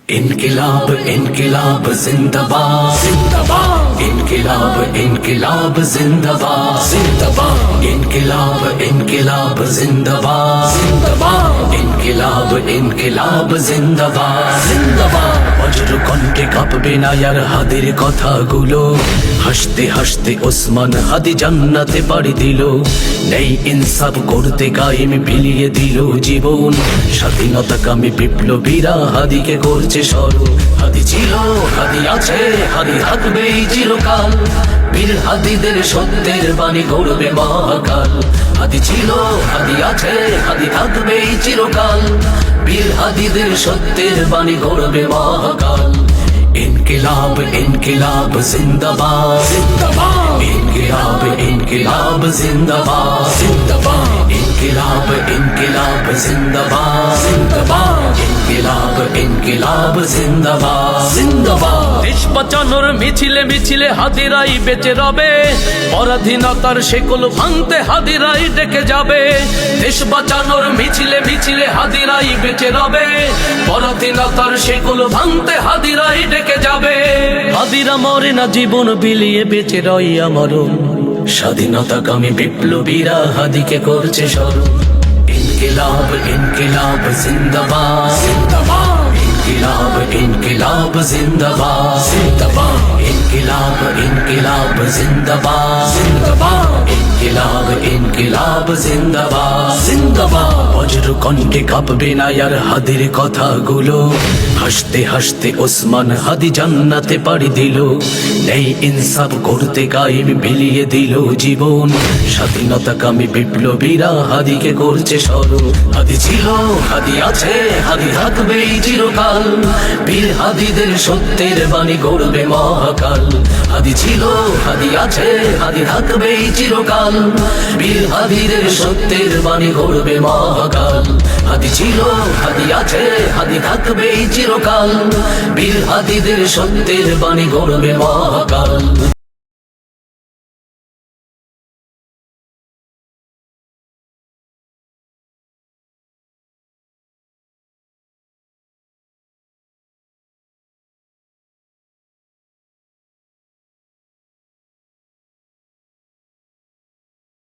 इनकिलाब इनकिलाब जिंदाबाद जिंदाबाद इनकिलाब इनकिलाब जिंदाबाद जिंदाबाद इनकिलाब इनकिलाब जिंदाबाद जिंदाबाद इनकिलाब इनकिलाब जिंदाबाद जिंदाबाद বজ্র কণ্ঠে কাঁপবে না আর হাদির কথাগুলো হাসতে হাসতে ওসমান হাদি জান্নাতে পাড়ি দিল নেই ইনসাফ করতে কায়েম বিলিয়ে দিল জীবন স্বাধীনতাকামী বিপ্লবীরা হাদিকে করছে স্মরণ হাদি ছিল হাদি আছে হাদি থাকবেই চিরকাল বীর হাদিদের সত্যের বাণী গড়বে মহাকাল হাদি ছিল হাদি আছে হাদি থাকবেই চিরকাল বীর হাদিদের সত্যের বাণী গড়বে মহাকাল इनकिलाब इनकिलाब जिंदाबाद जिंदाबाद इनकिलाब इनकिलाब जिंदाबाद जिंदाबाद इनकिलाब इनकिलाब जिंदाबाद जिंदाबाद इनकिलाब इनकिलाब जिंदाबाद जिंदाबाद দেশ বাঁচানোর মিছিলে মিছিলে হাদিরাই বেঁচে রবে পরাধীনতার শেকল ভাঙতে হাদিরাই ডেকে যাবে দেশ বাঁচানোর মিছিলে মিছিলে হাদিরাই বেঁচে রবে পরাধীনতার শেকল ভাঙতে হাদিরাই ডেকে যাবে হাদিরা মরে না জীবন বিলিয়ে বেঁচে রই আমরণ স্বাধীনতাকামী বিপ্লবীরা হাদিকে করছে স্মরণ इनकिलाब इनकिलाब जिंदाबाद जिंदाबाद इनकिलाब इनकिलाब जिंदाबाद जिंदाबाद इनकिलाब इनकिलाब जिंदाबाद जिंदाबाद इनकिलाब इनकिलाब जिंदाबाद जिंदाबाद বজ্র কণ্ঠে কাঁপবে না আর হাদির কথাগুলো হাসতে হাসতে ওসমান হাদি জান্নাতে পাড়ি দিল নেই ইনসাফ করতে কায়েম বিলিয়ে দিল জীবন স্বাধীনতাকামী বিপ্লবীরা হাদিকে করছে স্মরণ হাদি ছিল হাদি আছে হাদি থাকবেই চিরকাল বীর হাদিদের সত্যের বাণী গড়বে মহাকাল হাদি ছিল হাদি আছে হাদি থাকবেই চিরকাল বীর হাদিদের সত্যের বাণী গড়বে মহাকাল হাদি ছিল হাদি আছে হাদি থাকবেই চিরকাল বীর হাদিদের সত্যের বাণী গড়বে মহাকাল।